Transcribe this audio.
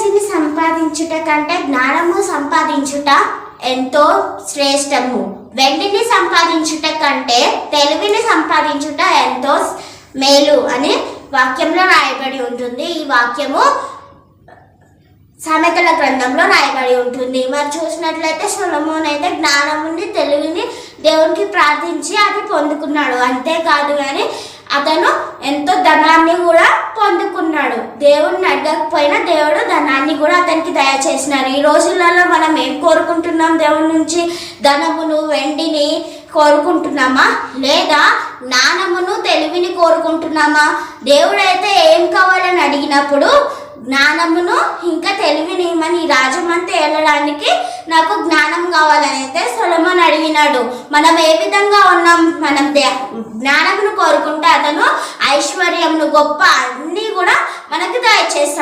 ఆస్తిని సంపాదించుట కంటే జ్ఞానము సంపాదించుట ఎంతో శ్రేష్టము. వెండిని సంపాదించుట కంటే తెలివిని సంపాదించుట ఎంతో మేలు అని వాక్యంలో రాయబడి ఉంటుంది. ఈ వాక్యము సామెతల గ్రంథంలో రాయబడి ఉంటుంది. మరి చూసినట్లయితే సొలొమోన్ అయితే జ్ఞానముని తెలివిని దేవునికి ప్రార్థించి అది పొందుకున్నాడు. అంతేకాదు కానీ అతను ఎంతో ధనాన్ని కూడా పొందుకున్నాడు. దేవుడిని అడగకపోయినా దేవుడు ధనాన్ని కూడా అతనికి దయచేసినారు. ఈ రోజులలో మనం ఏం కోరుకుంటున్నాం? దేవుడి నుంచి ధనమును వెండిని కోరుకుంటున్నామా, లేదా జ్ఞానమును తెలివిని కోరుకుంటున్నామా? దేవుడైతే ఏం కావాలని అడిగినప్పుడు జ్ఞానమును ఇంకా తెలివిని ఇమ్మని రాజమంతా వెళ్ళడానికి నాకు జ్ఞానం కావాలని అయితే సొలొమోన్ అడిగినాడు. మనం ఏ విధంగా ఉన్నాం? మనం జ్ఞానమును కోరుకుంటే అతను ఐశ్వర్యమును గొప్ప అన్నీ కూడా మనకి దయచేస్తాడు.